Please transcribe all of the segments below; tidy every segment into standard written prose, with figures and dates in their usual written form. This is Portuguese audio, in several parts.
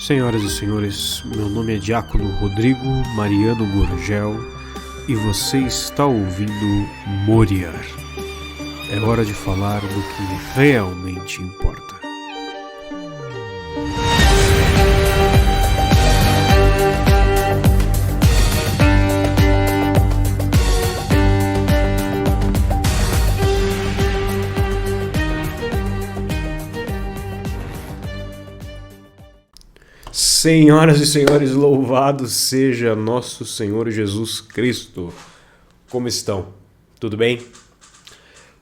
Senhoras e senhores, meu nome é Diácono Rodrigo Mariano Gurgel e você está ouvindo Moriar. É hora de falar do que realmente importa. Senhoras e senhores, louvado seja nosso Senhor Jesus Cristo. Como estão? Tudo bem?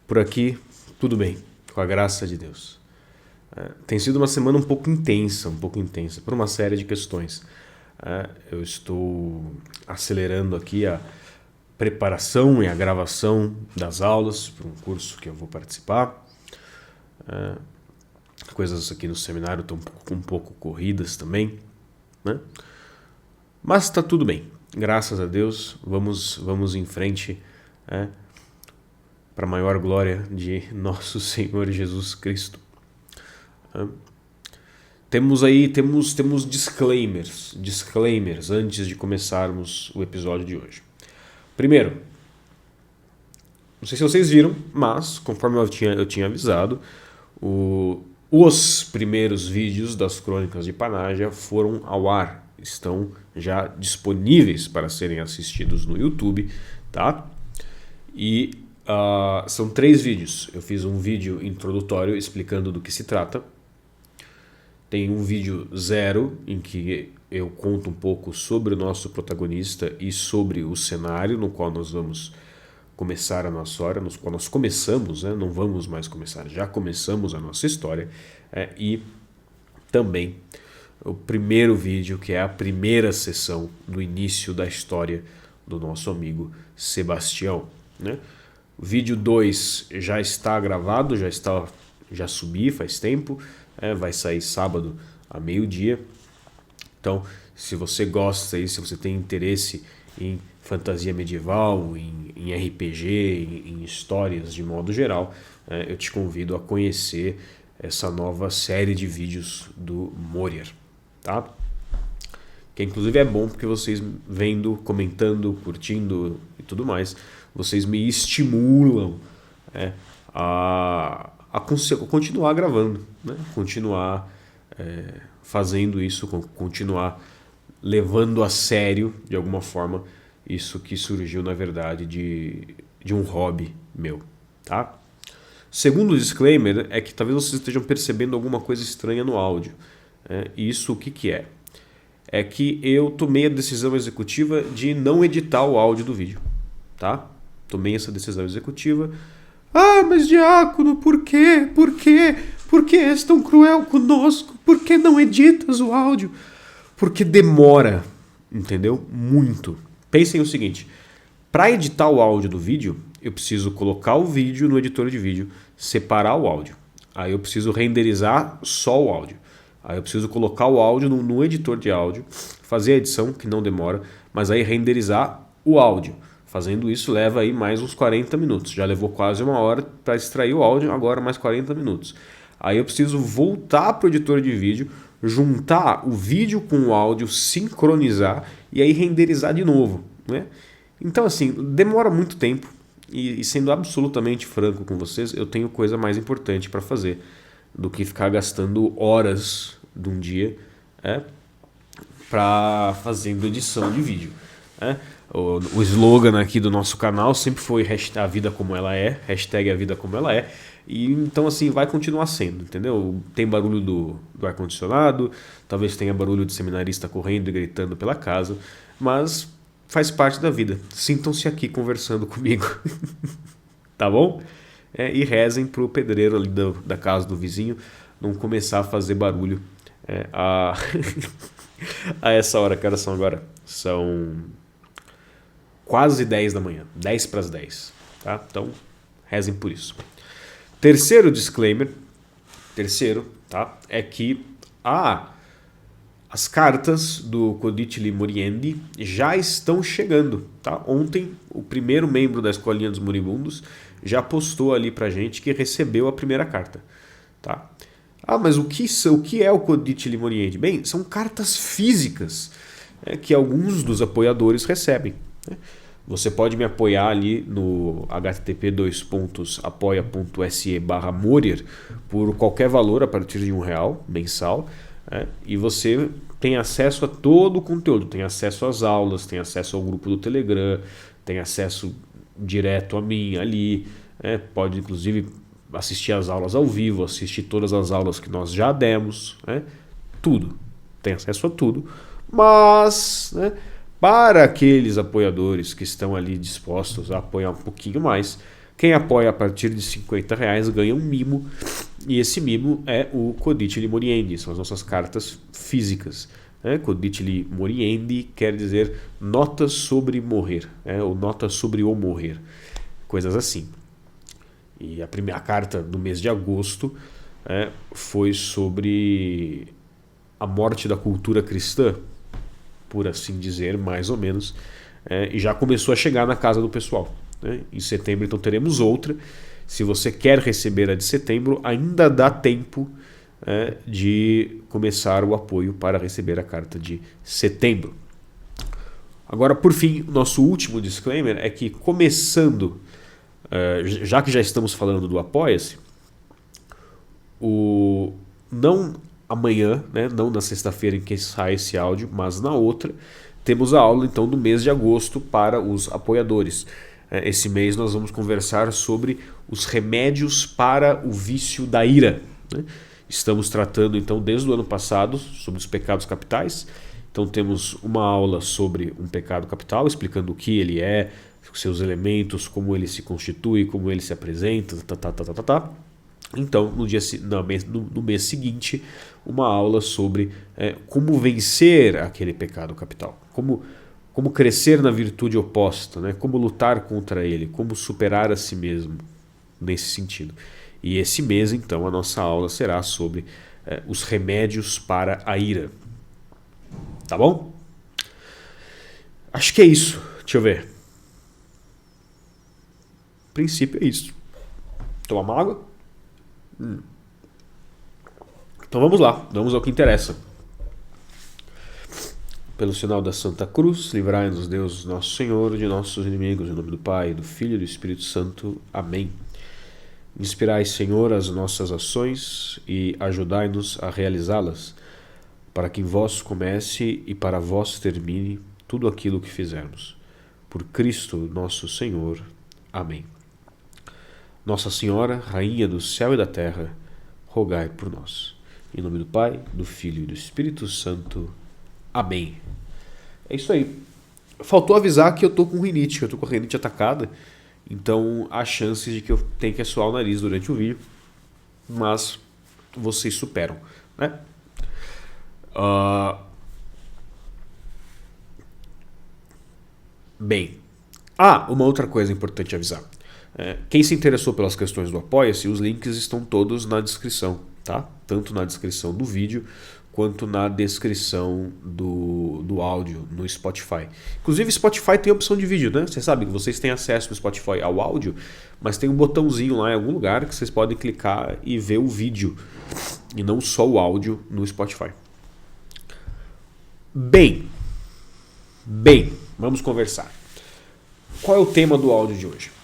Por aqui, tudo bem, com a graça de Deus. Tem sido uma semana um pouco intensa, por uma série de questões. Eu estou acelerando aqui a preparação e a gravação das aulas para um curso que eu vou participar. Coisas aqui no seminário estão um pouco corridas também, né? Mas está tudo bem, graças a Deus. Vamos em frente, para a maior glória de nosso Senhor Jesus Cristo. Temos disclaimers antes de começarmos o episódio de hoje. Primeiro, não sei se vocês viram, mas conforme eu tinha avisado, os primeiros vídeos das Crônicas de Panágia foram ao ar, estão já disponíveis para serem assistidos no YouTube, tá? E são 3 vídeos. Eu fiz um vídeo introdutório explicando do que se trata. Tem um vídeo 0 em que eu conto um pouco sobre o nosso protagonista e sobre o cenário no qual nós vamos começar a nossa história, no qual nós começamos, né? Não vamos mais começar, já começamos a nossa história. E também o primeiro vídeo, que é a primeira sessão do início da história do nosso amigo Sebastião, né? O vídeo 2 já está gravado, já subi faz tempo, vai sair sábado a meio-dia. Então, se você gosta e se você tem interesse em fantasia medieval, em RPG, em histórias de modo geral, eu te convido a conhecer essa nova série de vídeos do Moriar, tá? Que inclusive é bom porque vocês vendo, comentando, curtindo e tudo mais, vocês me estimulam a continuar gravando, né? Continuar fazendo isso, continuar levando a sério, de alguma forma, isso que surgiu, na verdade, de um hobby meu, tá? Segundo disclaimer é que talvez vocês estejam percebendo alguma coisa estranha no áudio. Isso o que é? É que eu tomei a decisão executiva de não editar o áudio do vídeo, tá? Tomei essa decisão executiva. Mas Diácono, por quê? Por quê? Por que és tão cruel conosco? Por que não editas o áudio? Porque demora, entendeu? Muito. Pensem o seguinte, para editar o áudio do vídeo, eu preciso colocar o vídeo no editor de vídeo, separar o áudio. Aí eu preciso renderizar só o áudio. Aí eu preciso colocar o áudio no editor de áudio, fazer a edição, que não demora, mas aí renderizar o áudio. Fazendo isso leva aí mais uns 40 minutos. Já levou quase 1 hora para extrair o áudio, agora mais 40 minutos. Aí eu preciso voltar para o editor de vídeo, juntar o vídeo com o áudio, sincronizar e aí renderizar de novo, né? Então assim, demora muito tempo e sendo absolutamente franco com vocês, eu tenho coisa mais importante para fazer do que ficar gastando horas de um dia para fazendo edição de vídeo. O slogan aqui do nosso canal sempre foi a vida como ela é, hashtag a vida como ela é. E então assim vai continuar sendo, entendeu? Tem barulho do ar-condicionado, talvez tenha barulho de seminarista correndo e gritando pela casa, mas faz parte da vida. Sintam-se aqui conversando comigo, tá bom? E rezem pro pedreiro ali da casa do vizinho não começar a fazer barulho a essa hora. Que horas são agora? São quase 10 da manhã, 10 para as 10, tá? Então rezem por isso. Terceiro disclaimer, tá? É que as cartas do Codicili Moriendi já estão chegando, tá? Ontem, o primeiro membro da Escolinha dos Moribundos já postou ali pra gente que recebeu a primeira carta, tá? Ah, mas o que é o Codit Limoriente? Bem, são cartas físicas, que alguns dos apoiadores recebem, né? Você pode me apoiar ali no http://apoia.se/Morier por qualquer valor a partir de R$ 1 mensal, né? E você tem acesso a todo o conteúdo, tem acesso às aulas, tem acesso ao grupo do Telegram, tem acesso direto a mim ali, né? Pode inclusive assistir às aulas ao vivo, assistir todas as aulas que nós já demos, né? Tudo, tem acesso a tudo, mas, né, para aqueles apoiadores que estão ali dispostos a apoiar um pouquinho mais, quem apoia a partir de R$ 50 ganha um mimo, e esse mimo é o Codit Limoriendi, são as nossas cartas físicas, né? Codit Limoriendi quer dizer notas sobre morrer, ou notas sobre o morrer, coisas assim. E a primeira carta do mês de agosto foi sobre a morte da cultura cristã, por assim dizer, mais ou menos, e já começou a chegar na casa do pessoal, né? Em setembro então teremos outra. Se você quer receber a de setembro, ainda dá tempo de começar o apoio para receber a carta de setembro. Agora, por fim, nosso último disclaimer é que, começando, já que já estamos falando do Apoia-se, não amanhã, né, não na sexta-feira em que sai esse áudio, mas na outra, temos a aula então do mês de agosto para os apoiadores. Esse mês nós vamos conversar sobre os remédios para o vício da ira, né? Estamos tratando então desde o ano passado sobre os pecados capitais. Então temos uma aula sobre um pecado capital, explicando o que ele é, seus elementos, como ele se constitui, como ele se apresenta, Então, no mês seguinte, uma aula sobre como vencer aquele pecado capital, como crescer na virtude oposta, né? Como lutar contra ele, como superar a si mesmo nesse sentido. E esse mês, então, a nossa aula será sobre os remédios para a ira. Tá bom? Acho que é isso. Deixa eu ver. No princípio é isso. Tomar uma água? Então vamos lá, vamos ao que interessa. Pelo sinal da Santa Cruz, livrai-nos Deus nosso Senhor de nossos inimigos, em nome do Pai, do Filho e do Espírito Santo. Amém. Inspirai, Senhor, as nossas ações e ajudai-nos a realizá-las, para que em vós comece e para vós termine tudo aquilo que fizermos. Por Cristo nosso Senhor. Amém. Nossa Senhora, Rainha do céu e da terra, rogai por nós. Em nome do Pai, do Filho e do Espírito Santo. Amém. É isso aí. Faltou avisar que eu tô com rinite, que eu tô com a rinite atacada. Então há chances de que eu tenha que assoar o nariz durante o vídeo. Mas vocês superam, né? Bem. Uma outra coisa importante avisar. Quem se interessou pelas questões do Apoia-se, os links estão todos na descrição, tá? Tanto na descrição do vídeo quanto na descrição do áudio no Spotify. Inclusive, Spotify tem a opção de vídeo, né? Você sabe que vocês têm acesso no Spotify ao áudio, mas tem um botãozinho lá em algum lugar que vocês podem clicar e ver o vídeo, e não só o áudio no Spotify. Bem, vamos conversar. Qual é o tema do áudio de hoje?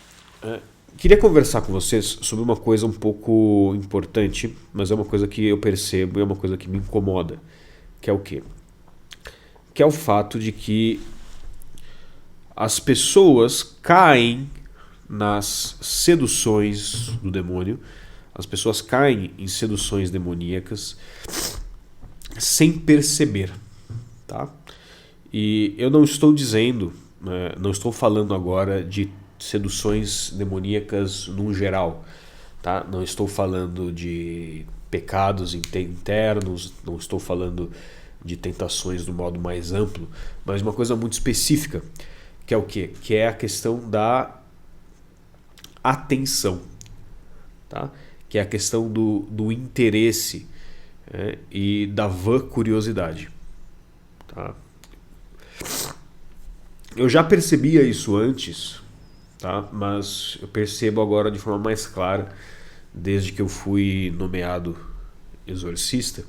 Queria conversar com vocês sobre uma coisa um pouco importante, mas é uma coisa que eu percebo e é uma coisa que me incomoda, que é o quê? Que é o fato de que as pessoas caem nas seduções do demônio, as pessoas caem em seduções demoníacas sem perceber, tá? E eu não estou dizendo, não estou falando agora de seduções demoníacas no geral, tá? Não estou falando de pecados internos, não estou falando de tentações do modo mais amplo, mas uma coisa muito específica, que é o quê? Que é a questão da atenção, tá? Que é a questão do interesse, e da vã curiosidade, tá? Eu já percebia isso antes, tá? Mas eu percebo agora de forma mais clara, desde que eu fui nomeado exorcista,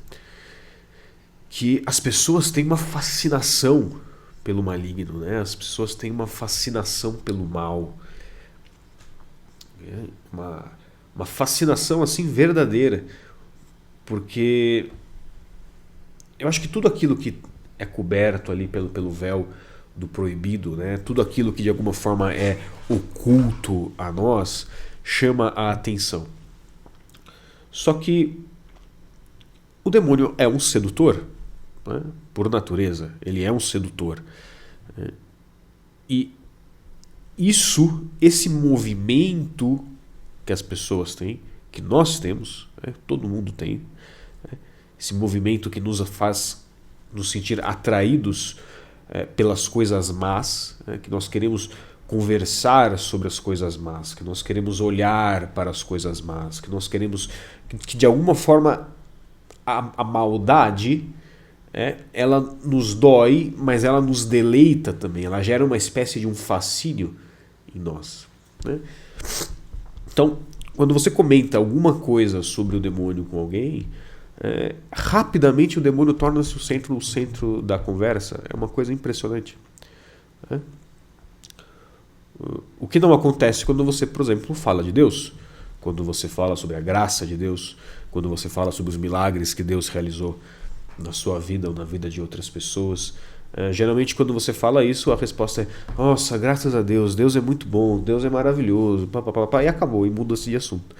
que as pessoas têm uma fascinação pelo maligno, né? As pessoas têm uma fascinação pelo mal, né? Uma fascinação assim verdadeira, porque eu acho que tudo aquilo que é coberto ali pelo véu do proibido, né? Tudo aquilo que de alguma forma é oculto a nós, chama a atenção. Só que o demônio é um sedutor, né? Por natureza, ele é um sedutor. E esse movimento que as pessoas têm, que nós temos, né? Todo mundo tem, né? Esse movimento que nos faz nos sentir atraídos pelas coisas más, né? Que nós queremos conversar sobre as coisas más, que nós queremos olhar para as coisas más, que nós queremos que de alguma forma a maldade, ela nos dói, mas ela nos deleita também, ela gera uma espécie de um fascínio em nós, né? Então, quando você comenta alguma coisa sobre o demônio com alguém, rapidamente o demônio torna-se o centro da conversa. É uma coisa impressionante, né? O que não acontece quando você, por exemplo, fala de Deus, quando você fala sobre a graça de Deus, quando você fala sobre os milagres que Deus realizou na sua vida ou na vida de outras pessoas. Geralmente quando você fala isso, a resposta é: nossa, graças a Deus, Deus é muito bom, Deus é maravilhoso, e acabou, e muda-se de assunto.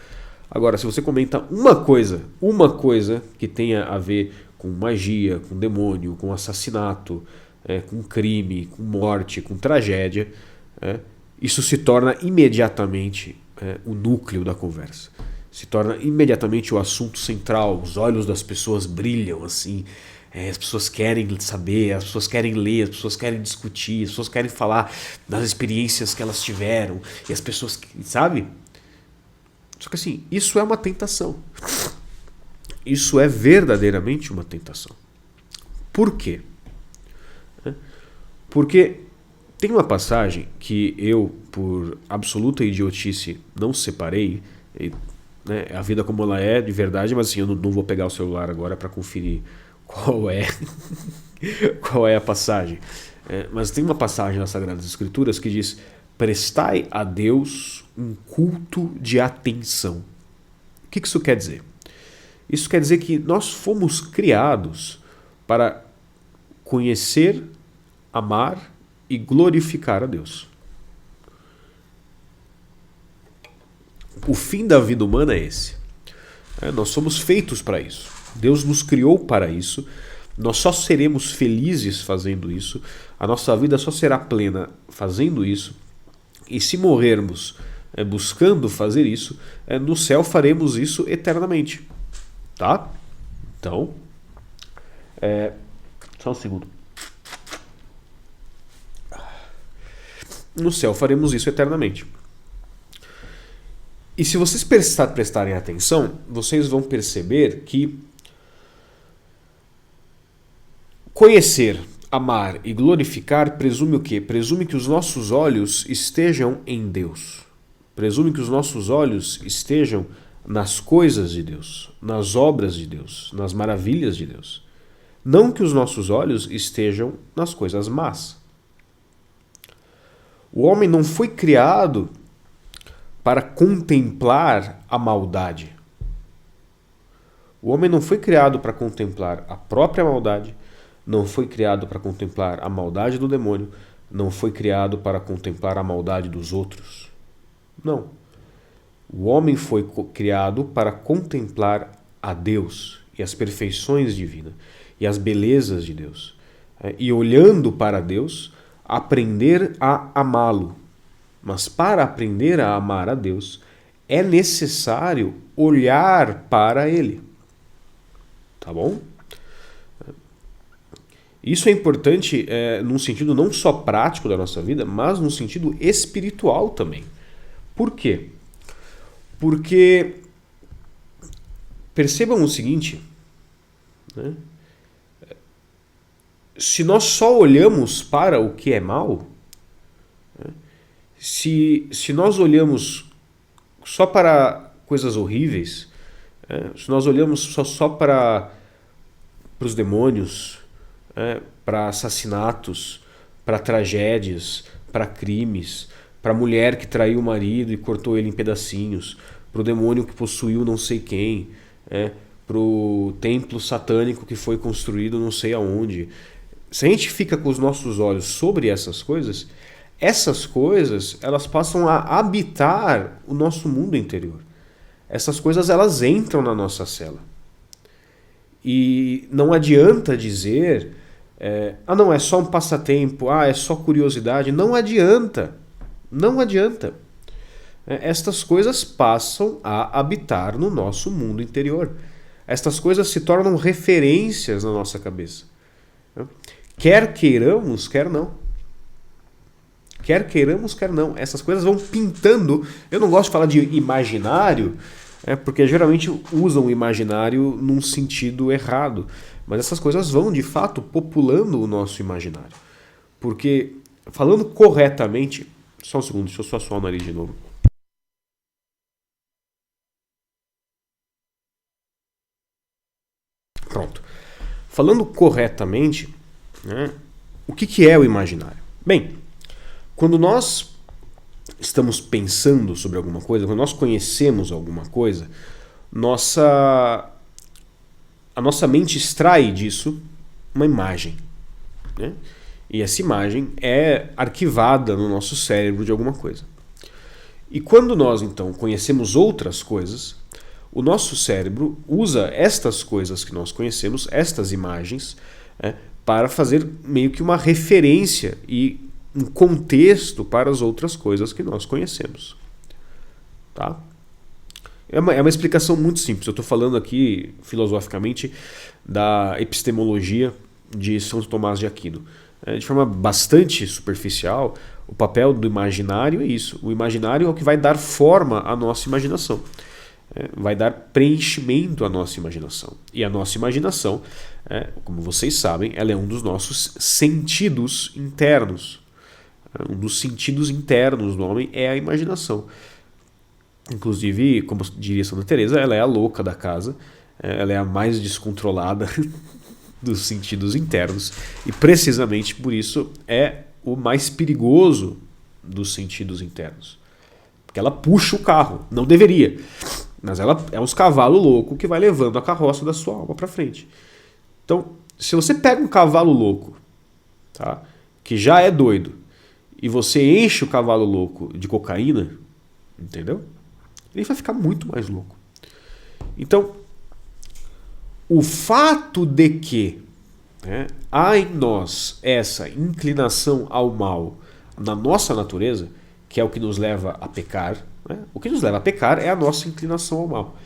Agora, se você comenta uma coisa que tenha a ver com magia, com demônio, com assassinato, com crime, com morte, com tragédia, isso se torna imediatamente o núcleo da conversa. Se torna imediatamente o assunto central. Os olhos das pessoas brilham assim. As pessoas querem saber, as pessoas querem ler, as pessoas querem discutir, as pessoas querem falar das experiências que elas tiveram. E as pessoas, sabe? Só que assim, isso é uma tentação. Isso é verdadeiramente uma tentação. Por quê? Porque tem uma passagem que eu, por absoluta idiotice, não separei. Né, a vida como ela é de verdade, mas assim, eu não vou pegar o celular agora para conferir qual é a passagem. Mas tem uma passagem nas Sagradas Escrituras que diz: prestai a Deus um culto de atenção. O que isso quer dizer? Isso quer dizer que nós fomos criados para conhecer, amar e glorificar a Deus. O fim da vida humana é esse. Nós somos feitos para isso. Deus nos criou para isso. Nós só seremos felizes fazendo isso. A nossa vida só será plena fazendo isso. E se morrermos buscando fazer isso, no céu faremos isso eternamente. Tá? Então, só um segundo. No céu faremos isso eternamente. E se vocês prestarem atenção, vocês vão perceber que conhecer, amar e glorificar presume o quê? Presume que os nossos olhos estejam em Deus. Presume que os nossos olhos estejam nas coisas de Deus, nas obras de Deus, nas maravilhas de Deus. Não que os nossos olhos estejam nas coisas más. O homem não foi criado para contemplar a maldade. O homem não foi criado para contemplar a própria maldade, não foi criado para contemplar a maldade do demônio, não foi criado para contemplar a maldade dos outros. Não. O homem foi criado para contemplar a Deus e as perfeições divinas e as belezas de Deus. E olhando para Deus, aprender a amá-lo. Mas para aprender a amar a Deus, é necessário olhar para Ele. Tá bom? Isso é importante num sentido não só prático da nossa vida, mas num sentido espiritual também. Por quê? Porque percebam o seguinte, né? Se nós só olhamos para o que é mal, se nós olhamos só para coisas horríveis, Se nós olhamos só para os demônios, para assassinatos, para tragédias, para crimes, para a mulher que traiu o marido e cortou ele em pedacinhos, para o demônio que possuiu não sei quem, para o templo satânico que foi construído não sei aonde. Se a gente fica com os nossos olhos sobre essas coisas elas passam a habitar o nosso mundo interior. Essas coisas elas entram na nossa cela. E não adianta dizer, não, é só um passatempo, é só curiosidade. Não adianta. Não adianta. Estas coisas passam a habitar no nosso mundo interior. Estas coisas se tornam referências na nossa cabeça. Quer queiramos, quer não. Quer queiramos, quer não. Essas coisas vão pintando. Eu não gosto de falar de imaginário, porque geralmente usam o imaginário num sentido errado. Mas essas coisas vão, de fato, populando o nosso imaginário. Porque, falando corretamente... Só um segundo, deixa eu só suar o nariz de novo. Pronto. Falando corretamente, o que é o imaginário? Bem, quando nós estamos pensando sobre alguma coisa, quando nós conhecemos alguma coisa, a nossa mente extrai disso uma imagem. E essa imagem é arquivada no nosso cérebro de alguma coisa. E quando nós, então, conhecemos outras coisas, o nosso cérebro usa estas coisas que nós conhecemos, estas imagens, para fazer meio que uma referência e um contexto para as outras coisas que nós conhecemos. Tá? É uma explicação muito simples. Eu estou falando aqui, filosoficamente, da epistemologia de Santo Tomás de Aquino. De forma bastante superficial, o papel do imaginário é isso. O imaginário é o que vai dar forma à nossa imaginação. Vai dar preenchimento à nossa imaginação. E a nossa imaginação, como vocês sabem, ela é um dos nossos sentidos internos. Um dos sentidos internos do homem é a imaginação. Inclusive, como diria Santa Teresa, ela é a louca da casa, ela é a mais descontrolada dos sentidos internos, e precisamente por isso é o mais perigoso dos sentidos internos. Porque ela puxa o carro, não deveria, mas ela é os cavalos loucos que vai levando a carroça da sua alma para frente. Então, se você pega um cavalo louco, tá, que já é doido, e você enche o cavalo louco de cocaína, entendeu? Ele vai ficar muito mais louco. Então, o fato de que há em nós essa inclinação ao mal na nossa natureza, que é o que nos leva a pecar, o que nos leva a pecar é a nossa inclinação ao mal.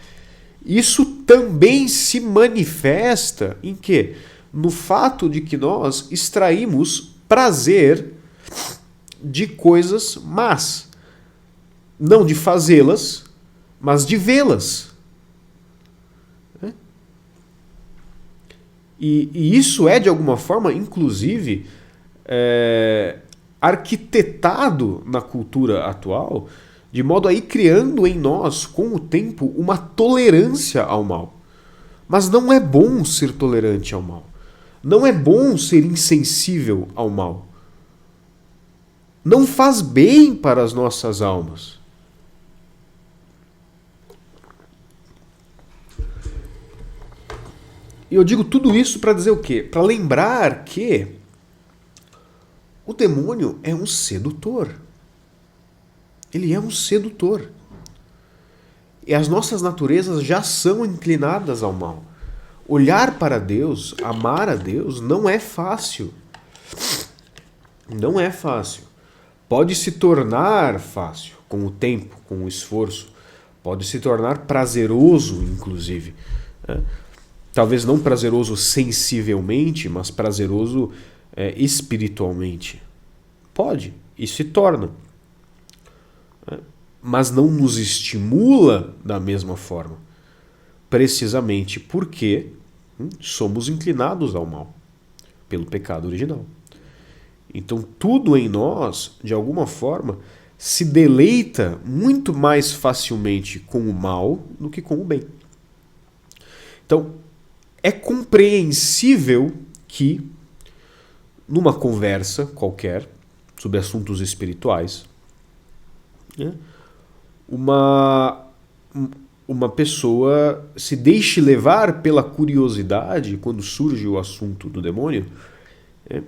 Isso também se manifesta em quê? No fato de que nós extraímos prazer de coisas más. Não de fazê-las, mas de vê-las. E isso é, de alguma forma, inclusive, arquitetado na cultura atual, de modo a ir criando em nós, com o tempo, uma tolerância ao mal. Mas não é bom ser tolerante ao mal. Não é bom ser insensível ao mal. Não faz bem para as nossas almas. E eu digo tudo isso para dizer o quê? Para lembrar que o demônio é um sedutor. Ele é um sedutor. E as nossas naturezas já são inclinadas ao mal. Olhar para Deus, amar a Deus, não é fácil. Não é fácil. Pode se tornar fácil com o tempo, com o esforço. Pode se tornar prazeroso, inclusive. Talvez não prazeroso sensivelmente, mas prazeroso espiritualmente. Pode, e se torna. Mas não nos estimula da mesma forma. Precisamente porque somos inclinados ao mal, pelo pecado original. Então tudo em nós, de alguma forma, se deleita muito mais facilmente com o mal do que com o bem. Então, é compreensível que numa conversa qualquer sobre assuntos espirituais, né, uma pessoa se deixe levar pela curiosidade quando surge o assunto do demônio, né,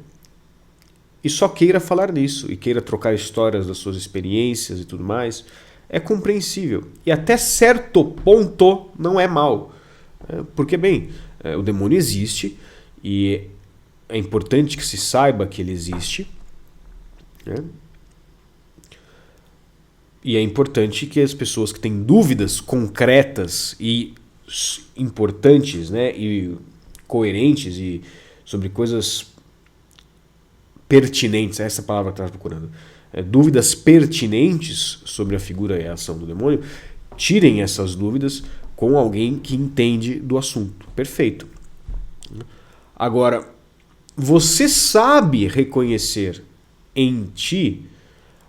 e só queira falar nisso, e queira trocar histórias das suas experiências e tudo mais, é compreensível. E até certo ponto não é mal. Porque, bem, o demônio existe e é importante que se saiba que ele existe. Né? E é importante que as pessoas que têm dúvidas concretas e importantes, né, e coerentes e sobre coisas pertinentes, essa palavra que eu estava procurando, dúvidas pertinentes sobre a figura e a ação do demônio, tirem essas dúvidas com alguém que entende do assunto. Perfeito. Agora, você sabe reconhecer em ti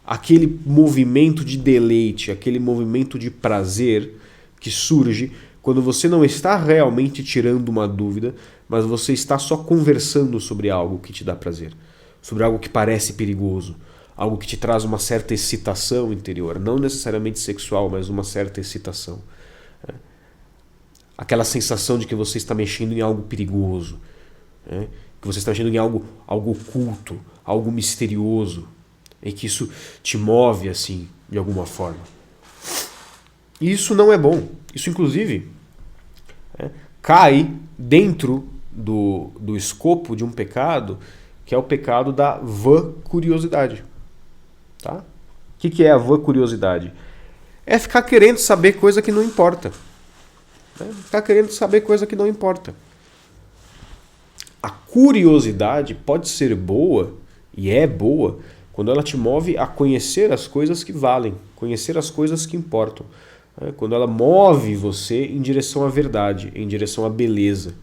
aquele movimento de deleite, aquele movimento de prazer que surge quando você não está realmente tirando uma dúvida, mas você está só conversando sobre algo que te dá prazer, sobre algo que parece perigoso, algo que te traz uma certa excitação interior, não necessariamente sexual, mas uma certa excitação. Aquela sensação de que você está mexendo em algo perigoso, né? Que você está mexendo em algo oculto, algo misterioso, e que isso te move assim, de alguma forma. E isso não é bom. Isso, inclusive, cai dentro do escopo de um pecado, que é o pecado da vã curiosidade. Tá? O que é a vã curiosidade? É ficar querendo saber coisa que não importa. Ficar querendo saber coisa que não importa. A curiosidade pode ser boa, e é boa, quando ela te move a conhecer as coisas que valem, conhecer as coisas que importam. Quando ela move você em direção à verdade, em direção à beleza,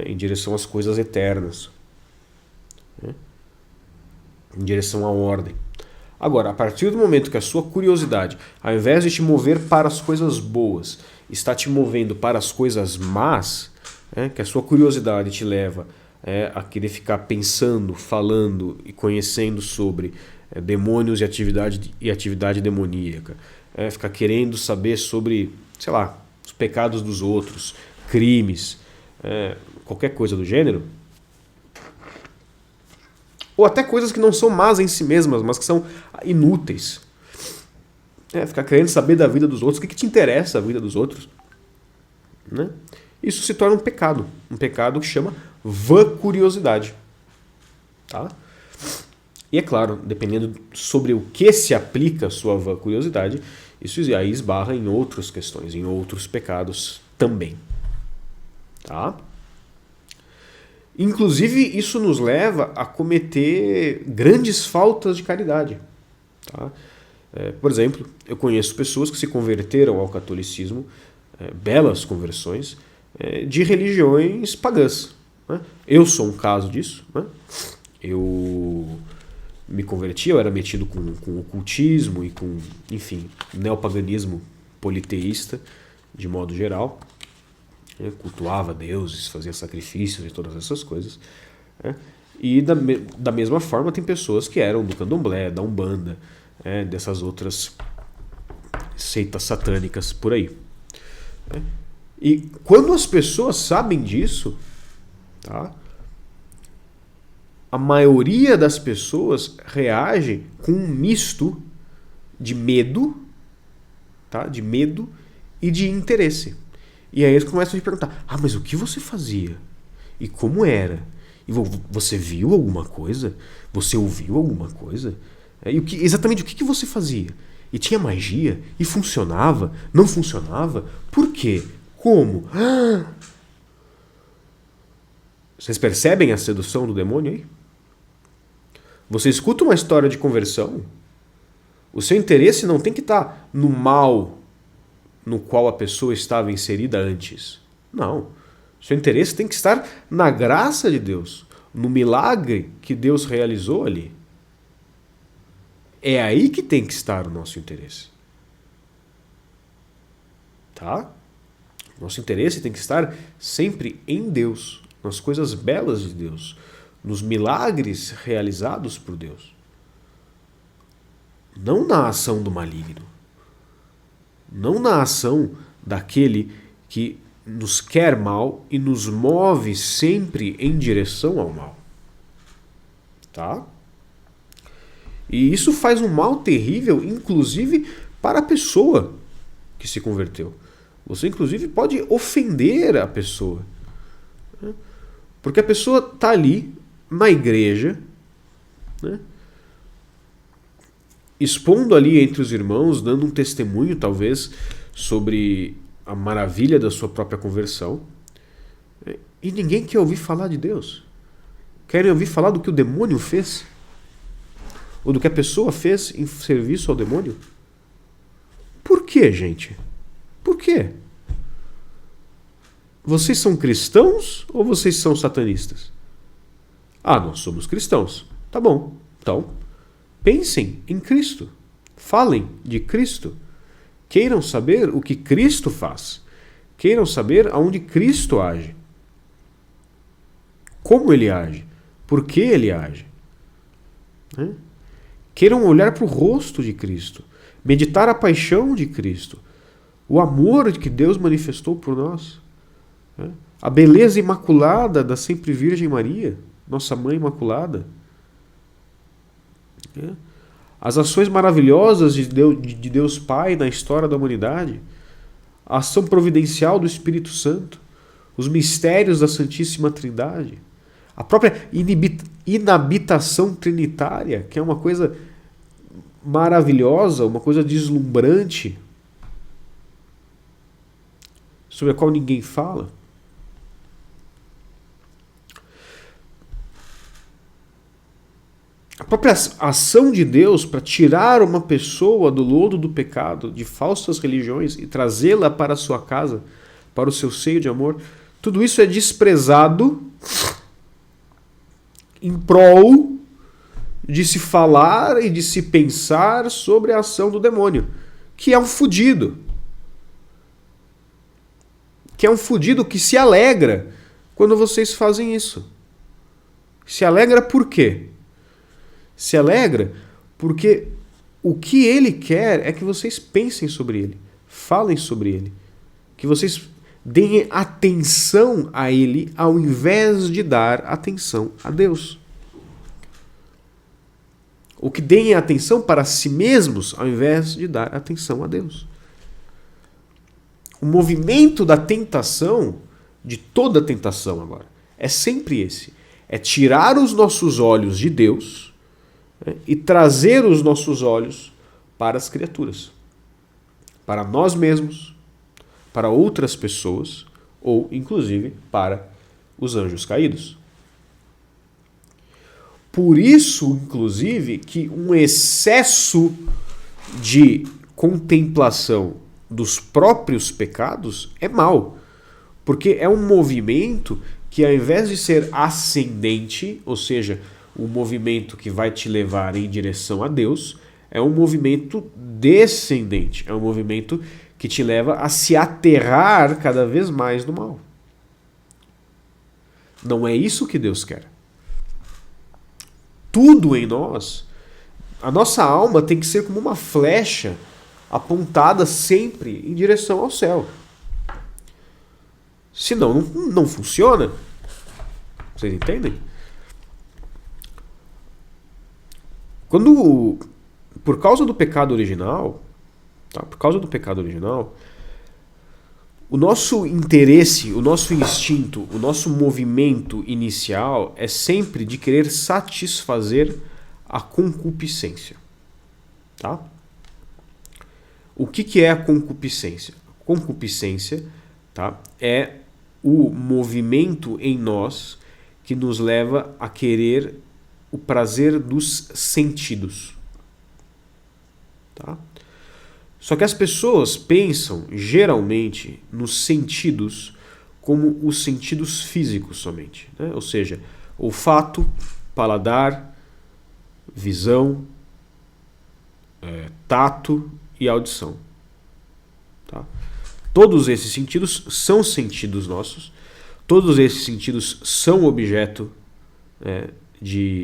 em direção às coisas eternas, em direção à ordem. Agora, a partir do momento que a sua curiosidade, ao invés de te mover para as coisas boas, está te movendo para as coisas más, que a sua curiosidade te leva a querer ficar pensando, falando e conhecendo sobre demônios e atividade demoníaca, ficar querendo saber sobre, sei lá, os pecados dos outros, crimes, qualquer coisa do gênero, ou até coisas que não são más em si mesmas, mas que são inúteis. Ficar querendo saber da vida dos outros, o que te interessa a vida dos outros, né? Isso se torna um pecado que chama vã curiosidade. Tá? E é claro, dependendo sobre o que se aplica a sua vã curiosidade, isso aí esbarra em outras questões, em outros pecados também. Tá? Inclusive, isso nos leva a cometer grandes faltas de caridade. Tá? Por exemplo, eu conheço pessoas que se converteram ao catolicismo, belas conversões, de religiões pagãs. Né? Eu sou um caso disso. Né? Eu me converti, eu era metido com ocultismo e com, enfim, neopaganismo politeísta, de modo geral. Cultuava deuses, fazia sacrifícios e todas essas coisas. E da mesma forma tem pessoas que eram do candomblé, da umbanda, dessas outras seitas satânicas por aí. E quando as pessoas sabem disso, tá, a maioria das pessoas reage com um misto de medo, tá, de medo e de interesse. E aí eles começam a te perguntar: mas o que você fazia? E como era? E você viu alguma coisa? Você ouviu alguma coisa? E exatamente o que você fazia? E tinha magia? E funcionava? Não funcionava? Por quê? Como? Vocês percebem a sedução do demônio aí? Você escuta uma história de conversão, o seu interesse não tem que estar no mal no qual a pessoa estava inserida antes. Não. Seu interesse tem que estar na graça de Deus, no milagre que Deus realizou ali. É aí que tem que estar o nosso interesse. Tá? Nosso interesse tem que estar sempre em Deus, nas coisas belas de Deus, nos milagres realizados por Deus. Não na ação do maligno. Não na ação daquele que nos quer mal e nos move sempre em direção ao mal. Tá? E isso faz um mal terrível, inclusive para a pessoa que se converteu. Você, inclusive, pode ofender a pessoa. Né? Porque a pessoa está ali, na igreja, né? Expondo ali entre os irmãos, dando um testemunho, talvez, sobre a maravilha da sua própria conversão. E ninguém quer ouvir falar de Deus. Querem ouvir falar do que o demônio fez? Ou do que a pessoa fez em serviço ao demônio? Por quê, gente? Por quê? Vocês são cristãos ou vocês são satanistas? Ah, nós somos cristãos. Tá bom. Então, pensem em Cristo. Falem de Cristo. Queiram saber o que Cristo faz. Queiram saber aonde Cristo age. Como ele age. Por que ele age. Né? Queiram olhar para o rosto de Cristo. Meditar a paixão de Cristo. O amor que Deus manifestou por nós. Né? A beleza imaculada da sempre Virgem Maria, nossa Mãe Imaculada. Né? As ações maravilhosas de Deus Pai na história da humanidade. A ação providencial do Espírito Santo. Os mistérios da Santíssima Trindade. A própria inabitação trinitária, que é uma coisa maravilhosa, uma coisa deslumbrante, sobre a qual ninguém fala. A própria ação de Deus para tirar uma pessoa do lodo do pecado, de falsas religiões, e trazê-la para a sua casa, para o seu seio de amor, tudo isso é desprezado em prol de se falar e de se pensar sobre a ação do demônio, que é um fudido. Que é um fudido que se alegra quando vocês fazem isso. Se alegra por quê? Se alegra porque o que ele quer é que vocês pensem sobre ele, falem sobre ele, que vocês deem atenção a ele ao invés de dar atenção a Deus. Ou que deem atenção para si mesmos ao invés de dar atenção a Deus. O movimento da tentação, de toda tentação agora, é sempre esse. É tirar os nossos olhos de Deus, né, e trazer os nossos olhos para as criaturas. Para nós mesmos, para outras pessoas, ou inclusive para os anjos caídos. Por isso, inclusive, que um excesso de contemplação dos próprios pecados é mal. Porque é um movimento que, ao invés de ser ascendente, ou seja, um movimento que vai te levar em direção a Deus, é um movimento descendente. É um movimento que te leva a se aterrar cada vez mais no mal. Não é isso que Deus quer. Tudo em nós, a nossa alma tem que ser como uma flecha apontada sempre em direção ao céu. Senão não funciona. Vocês entendem? Quando, por causa do pecado original, o nosso interesse, o nosso instinto, o nosso movimento inicial é sempre de querer satisfazer a concupiscência. Tá? O que é a concupiscência? A concupiscência, tá, é o movimento em nós que nos leva a querer o prazer dos sentidos. Tá? Só que as pessoas pensam, geralmente, nos sentidos como os sentidos físicos somente. Né? Ou seja, olfato, paladar, visão, tato e audição. Tá? Todos esses sentidos são sentidos nossos, todos esses sentidos são objeto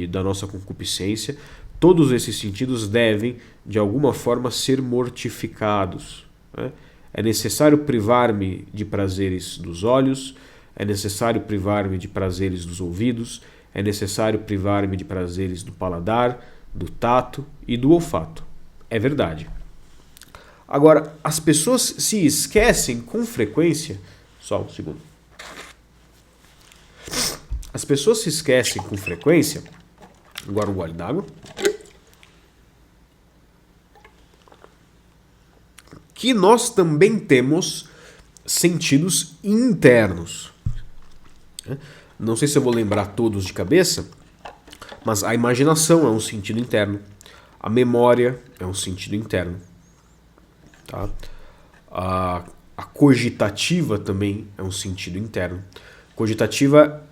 da nossa concupiscência, todos esses sentidos devem, de alguma forma, ser mortificados. É necessário privar-me de prazeres dos olhos, é necessário privar-me de prazeres dos ouvidos, é necessário privar-me de prazeres do paladar, do tato e do olfato. É verdade. Agora, as pessoas se esquecem com frequência... Só um segundo. As pessoas se esquecem com frequência... Agora um gole d'água. Que nós também temos sentidos internos. Não sei se eu vou lembrar todos de cabeça, mas a imaginação é um sentido interno. A memória é um sentido interno. Tá? A cogitativa também é um sentido interno. Cogitativa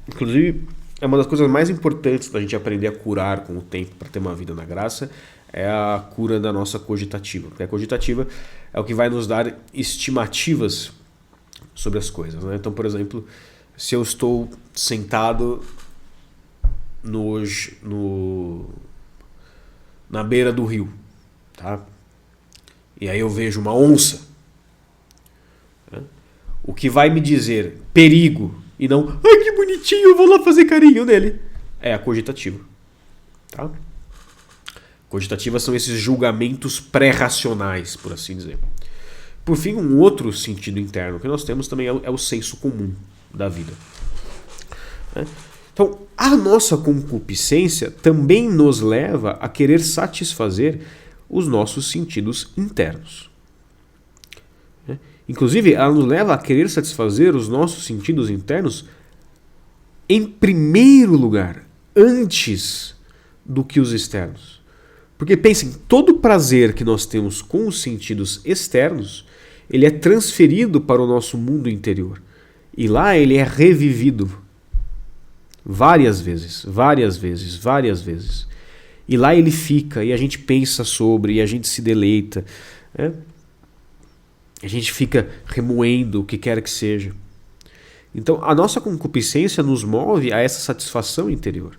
inclusive, é uma das coisas mais importantes da gente aprender a curar com o tempo para ter uma vida na graça, é a cura da nossa cogitativa. Porque a cogitativa é o que vai nos dar estimativas sobre as coisas. Né? Então, por exemplo, se eu estou sentado na beira do rio, tá? E aí eu vejo uma onça, né? O que vai me dizer perigo e não, ai que bonitinho, eu vou lá fazer carinho nele, é a cogitativa. Tá? Cogitativas são esses julgamentos pré-racionais, por assim dizer. Por fim, um outro sentido interno que nós temos também é o senso comum da vida. Então, a nossa concupiscência também nos leva a querer satisfazer os nossos sentidos internos. Inclusive, ela nos leva a querer satisfazer os nossos sentidos internos em primeiro lugar, antes do que os externos. Porque pensem, todo prazer que nós temos com os sentidos externos, ele é transferido para o nosso mundo interior. E lá ele é revivido várias vezes. E lá ele fica, e a gente pensa sobre, e a gente se deleita. A gente fica remoendo o que quer que seja. Então a nossa concupiscência nos move a essa satisfação interior.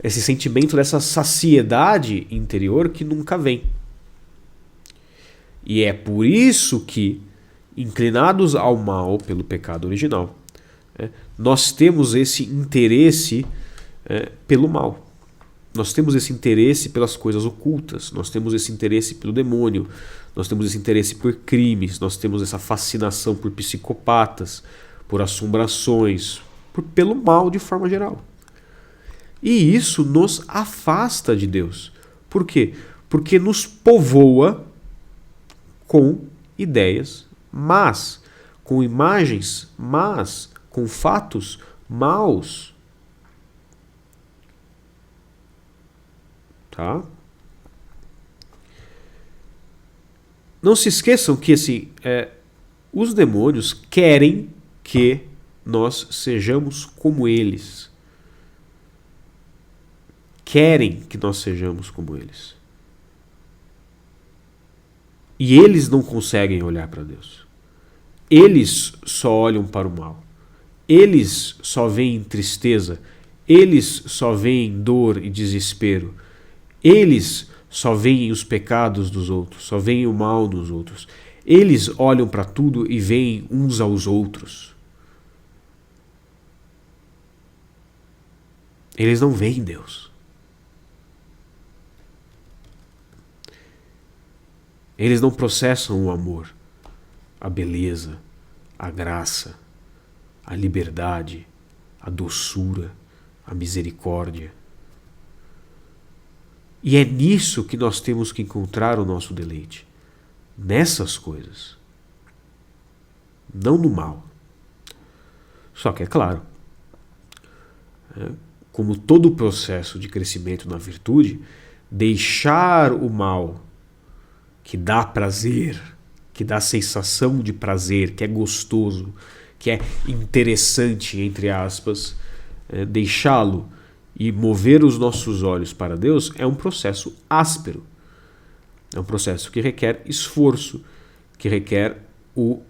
Esse sentimento dessa saciedade interior que nunca vem. E é por isso que, inclinados ao mal pelo pecado original, nós temos esse interesse pelo mal. Nós temos esse interesse pelas coisas ocultas, nós temos esse interesse pelo demônio, nós temos esse interesse por crimes, nós temos essa fascinação por psicopatas, por assombrações, pelo mal de forma geral. E isso nos afasta de Deus. Por quê? Porque nos povoa com ideias más, com imagens más, com fatos maus. Tá? Não se esqueçam que os demônios querem que nós sejamos como eles. Querem que nós sejamos como eles. E eles não conseguem olhar para Deus. Eles só olham para o mal. Eles só veem tristeza. Eles só veem dor e desespero. Eles só veem os pecados dos outros, só veem o mal dos outros. Eles olham para tudo e veem uns aos outros. Eles não veem Deus. Eles não processam o amor, a beleza, a graça, a liberdade, a doçura, a misericórdia. E é nisso que nós temos que encontrar o nosso deleite. Nessas coisas. Não no mal. Só que é claro, como todo processo de crescimento na virtude, deixar o mal que dá prazer, que dá sensação de prazer, que é gostoso, que é interessante, entre aspas, deixá-lo e mover os nossos olhos para Deus é um processo áspero. É um processo que requer esforço, que requer o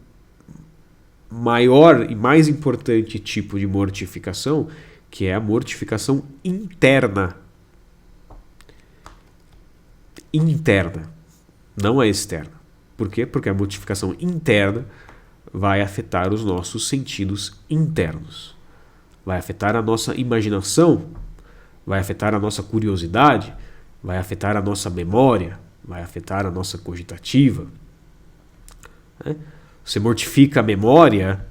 maior e mais importante tipo de mortificação, que é a mortificação interna. Interna, não a externa. Por quê? Porque a mortificação interna vai afetar os nossos sentidos internos. Vai afetar a nossa imaginação, vai afetar a nossa curiosidade, vai afetar a nossa memória, vai afetar a nossa cogitativa. Você mortifica a memória,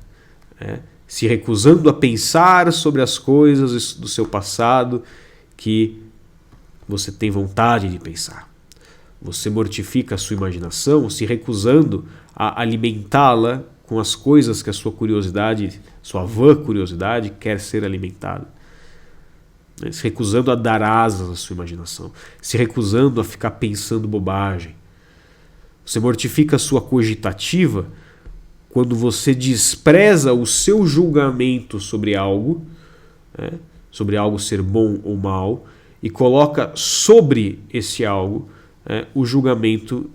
se recusando a pensar sobre as coisas do seu passado que você tem vontade de pensar. Você mortifica a sua imaginação se recusando a alimentá-la com as coisas que a sua curiosidade, sua vã curiosidade, quer ser alimentada. Se recusando a dar asas à sua imaginação. Se recusando a ficar pensando bobagem. Você mortifica a sua cogitativa quando você despreza o seu julgamento sobre algo ser bom ou mal, e coloca sobre esse algo o julgamento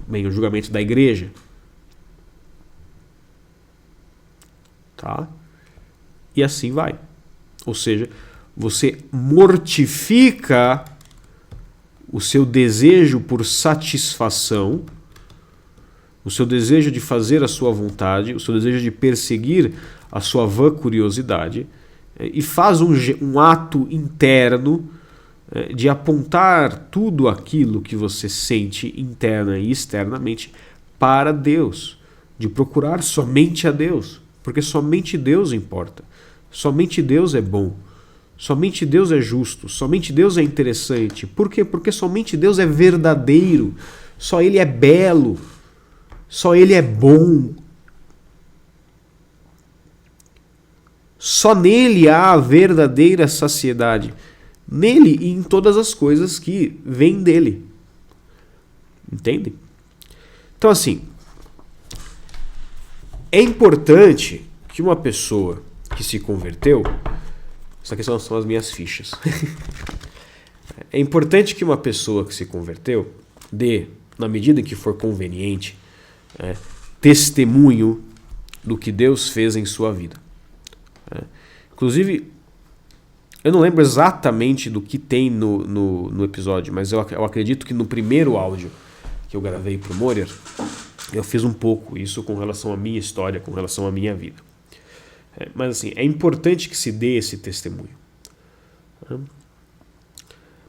o julgamento da igreja. Tá? E assim vai. Ou seja, você mortifica o seu desejo por satisfação, o seu desejo de fazer a sua vontade, o seu desejo de perseguir a sua vã curiosidade, e faz um ato interno de apontar tudo aquilo que você sente interna e externamente para Deus, de procurar somente a Deus, porque somente Deus importa, somente Deus é bom, somente Deus é justo, somente Deus é interessante. Por quê? Porque somente Deus é verdadeiro, só Ele é belo, só Ele é bom. Só nele há a verdadeira saciedade. Nele e em todas as coisas que vêm dele. Entendem? Então, assim, é importante que uma pessoa que se converteu... Isso aqui são as minhas fichas. É importante que uma pessoa que se converteu dê, na medida que for conveniente, testemunho do que Deus fez em sua vida. Inclusive, eu não lembro exatamente do que tem no episódio, mas eu acredito que no primeiro áudio que eu gravei para o Morer, eu fiz um pouco isso com relação à minha história, com relação à minha vida. Mas assim, é importante que se dê esse testemunho.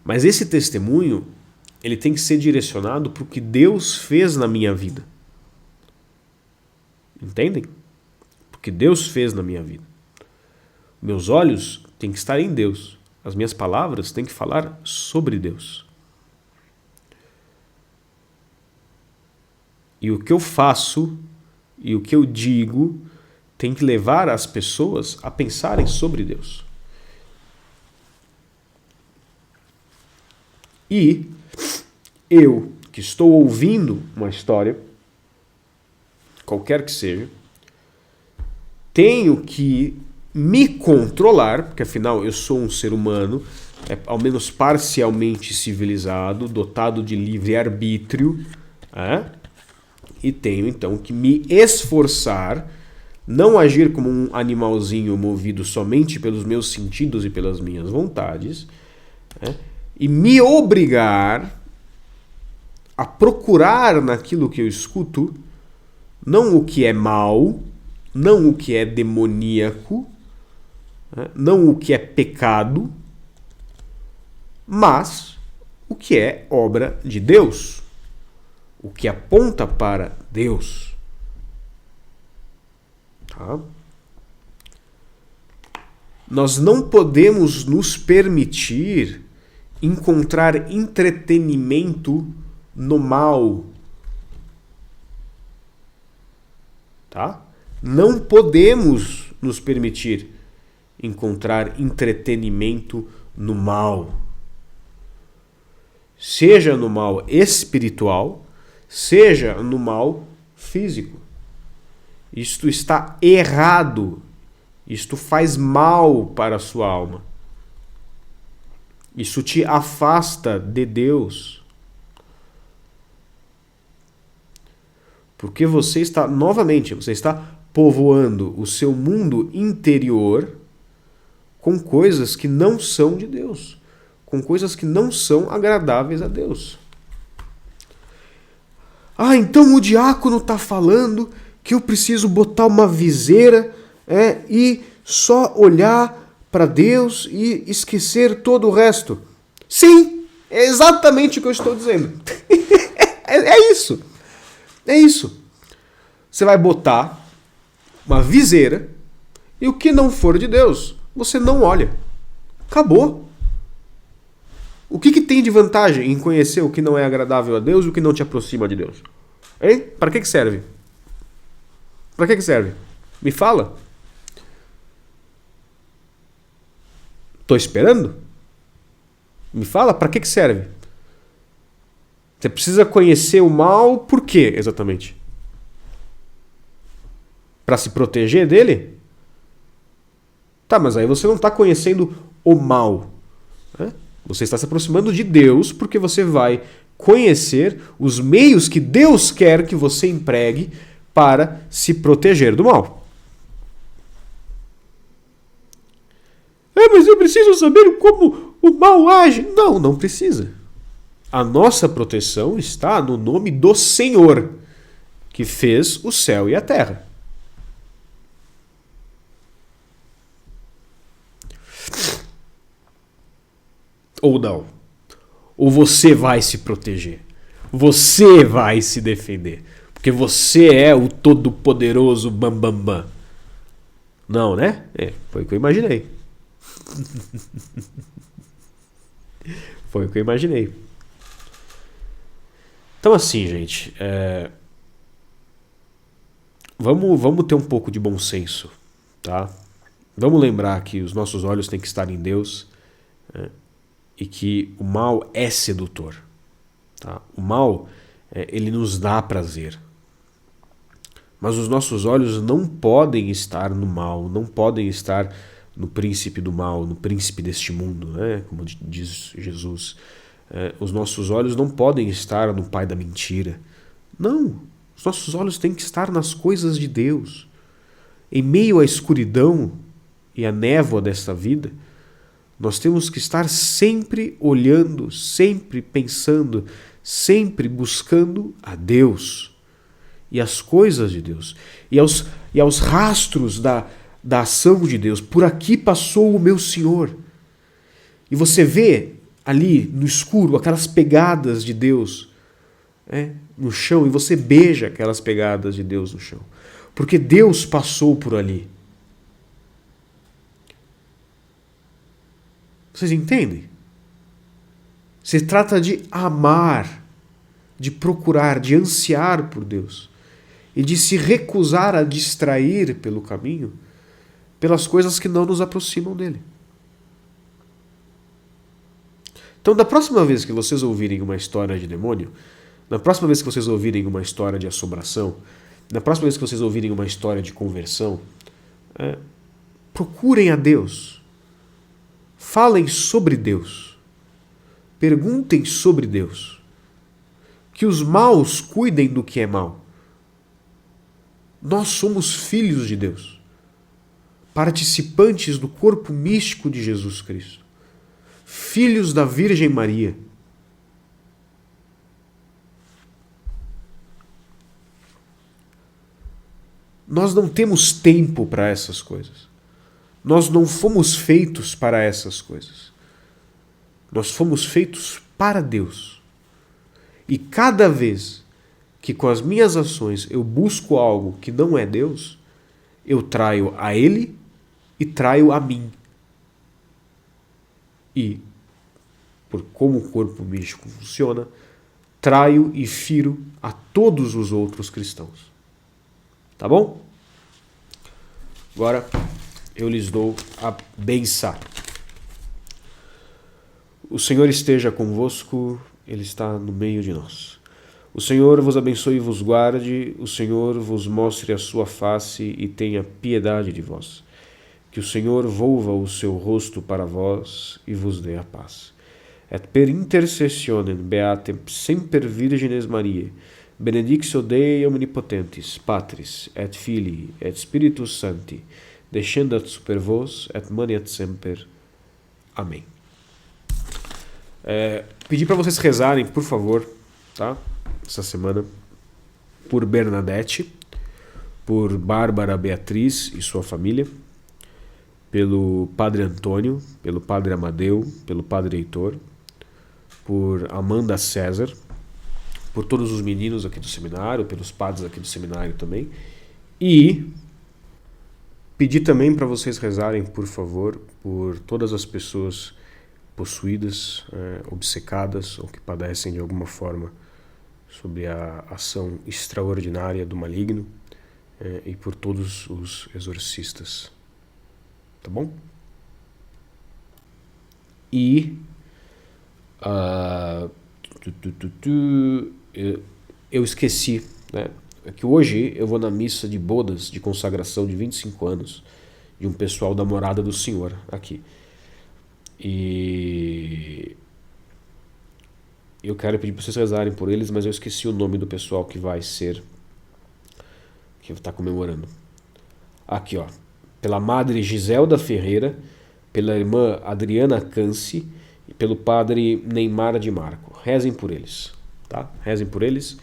Mas esse testemunho, ele tem que ser direcionado para o que Deus fez na minha vida. Entendem? Porque Deus fez na minha vida. Meus olhos têm que estar em Deus. As minhas palavras têm que falar sobre Deus. E o que eu faço e o que eu digo tem que levar as pessoas a pensarem sobre Deus. E eu, que estou ouvindo uma história, qualquer que seja, tenho que me controlar, porque afinal eu sou um ser humano, ao menos parcialmente civilizado, dotado de livre-arbítrio, e tenho então que me esforçar, não agir como um animalzinho movido somente pelos meus sentidos e pelas minhas vontades, e me obrigar a procurar naquilo que eu escuto, não o que é mal, não o que é demoníaco, não o que é pecado, mas o que é obra de Deus, o que aponta para Deus. Tá? Nós não podemos nos permitir encontrar entretenimento no mal. Tá? Não podemos nos permitir encontrar entretenimento no mal. Seja no mal espiritual, seja no mal físico. Isto está errado. Isto faz mal para a sua alma. Isso te afasta de Deus. Porque você está, novamente, você está povoando o seu mundo interior com coisas que não são de Deus, com coisas que não são agradáveis a Deus. Ah, então o diácono está falando que eu preciso botar uma viseira e só olhar para Deus e esquecer todo o resto. Sim, é exatamente o que eu estou dizendo. É isso. É isso. Você vai botar uma viseira e o que não for de Deus, você não olha. Acabou. O que tem de vantagem em conhecer o que não é agradável a Deus e o que não te aproxima de Deus? Hein? Para que serve? Para que serve? Me fala. Tô esperando? Me fala, para que serve? Você precisa conhecer o mal por quê, exatamente? Para se proteger dele? Tá, mas aí você não está conhecendo o mal. Né? Você está se aproximando de Deus porque você vai conhecer os meios que Deus quer que você empregue para se proteger do mal. Mas eu preciso saber como o mal age. Não, não precisa. A nossa proteção está no nome do Senhor, que fez o céu e a terra. Ou não. Ou você vai se proteger. Você vai se defender. Porque você é o todo-poderoso Bambambam. Não, né? Foi o que eu imaginei. Foi o que eu imaginei. Então assim, gente, vamos ter um pouco de bom senso, tá? Vamos lembrar que os nossos olhos têm que estar em Deus, e que o mal é sedutor, tá? O mal, ele nos dá prazer. Mas os nossos olhos não podem estar no mal, não podem estar no príncipe do mal, no príncipe deste mundo, né? Como diz Jesus. Os nossos olhos não podem estar no pai da mentira. Não, os nossos olhos têm que estar nas coisas de Deus. Em meio à escuridão e à névoa desta vida, nós temos que estar sempre olhando, sempre pensando, sempre buscando a Deus e as coisas de Deus e aos rastros da ação de Deus. Por aqui passou o meu Senhor. E você vê ali no escuro aquelas pegadas de Deus no chão, e você beija aquelas pegadas de Deus no chão. Porque Deus passou por ali. Vocês entendem? Se trata de amar, de procurar, de ansiar por Deus e de se recusar a distrair pelo caminho pelas coisas que não nos aproximam dele. Então, da próxima vez que vocês ouvirem uma história de demônio, na próxima vez que vocês ouvirem uma história de assombração, na próxima vez que vocês ouvirem uma história de conversão, procurem a Deus. Falem sobre Deus. Perguntem sobre Deus. Que os maus cuidem do que é mau. Nós somos filhos de Deus, participantes do corpo místico de Jesus Cristo, filhos da Virgem Maria. Nós não temos tempo para essas coisas. Nós não fomos feitos para essas coisas. Nós fomos feitos para Deus. E cada vez que com as minhas ações eu busco algo que não é Deus, eu traio a Ele e traio a mim. E, por como o corpo místico funciona, traio e firo a todos os outros cristãos. Tá bom? Agora eu lhes dou a bênção. O Senhor esteja convosco, Ele está no meio de nós. O Senhor vos abençoe e vos guarde, o Senhor vos mostre a sua face e tenha piedade de vós. Que o Senhor volva o seu rosto para vós e vos dê a paz. Et per intercessionem beatem semper Virgenes Mariae, benedictio Dei omnipotentis, Patris, et Filii, et Spiritus Sancti, descendat super vos, et maneat semper. Amém. Pedir para vocês rezarem, por favor, tá? Essa semana, por Bernadette, por Bárbara Beatriz e sua família, pelo Padre Antônio, pelo Padre Amadeu, pelo Padre Heitor, por Amanda César, por todos os meninos aqui do seminário, pelos padres aqui do seminário também. E pedir também para vocês rezarem, por favor, por todas as pessoas possuídas, obcecadas ou que padecem de alguma forma sobre a ação extraordinária do maligno, e por todos os exorcistas. Tá bom? E eu esqueci, né? Que hoje eu vou na missa de bodas de consagração de 25 anos de um pessoal da Morada do Senhor aqui. E eu quero pedir para vocês rezarem por eles, mas eu esqueci o nome do pessoal que vai estar comemorando. Aqui, ó. Pela Madre Giselda Ferreira, pela irmã Adriana Canci e pelo Padre Neymar de Marco. Rezem por eles, tá? Rezem por eles.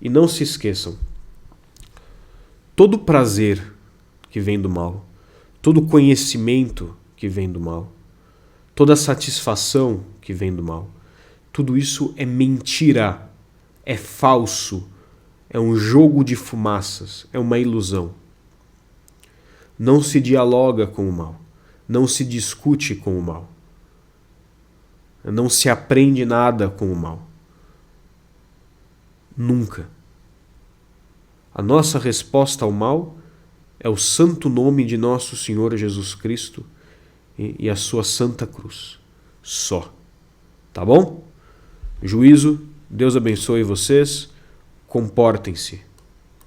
E não se esqueçam, todo prazer que vem do mal, todo conhecimento que vem do mal, toda satisfação que vem do mal, tudo isso é mentira, é falso, é um jogo de fumaças, é uma ilusão. Não se dialoga com o mal, não se discute com o mal, não se aprende nada com o mal. Nunca. A nossa resposta ao mal é o santo nome de nosso Senhor Jesus Cristo e a sua santa cruz. Só. Tá bom? Juízo, Deus abençoe vocês, comportem-se.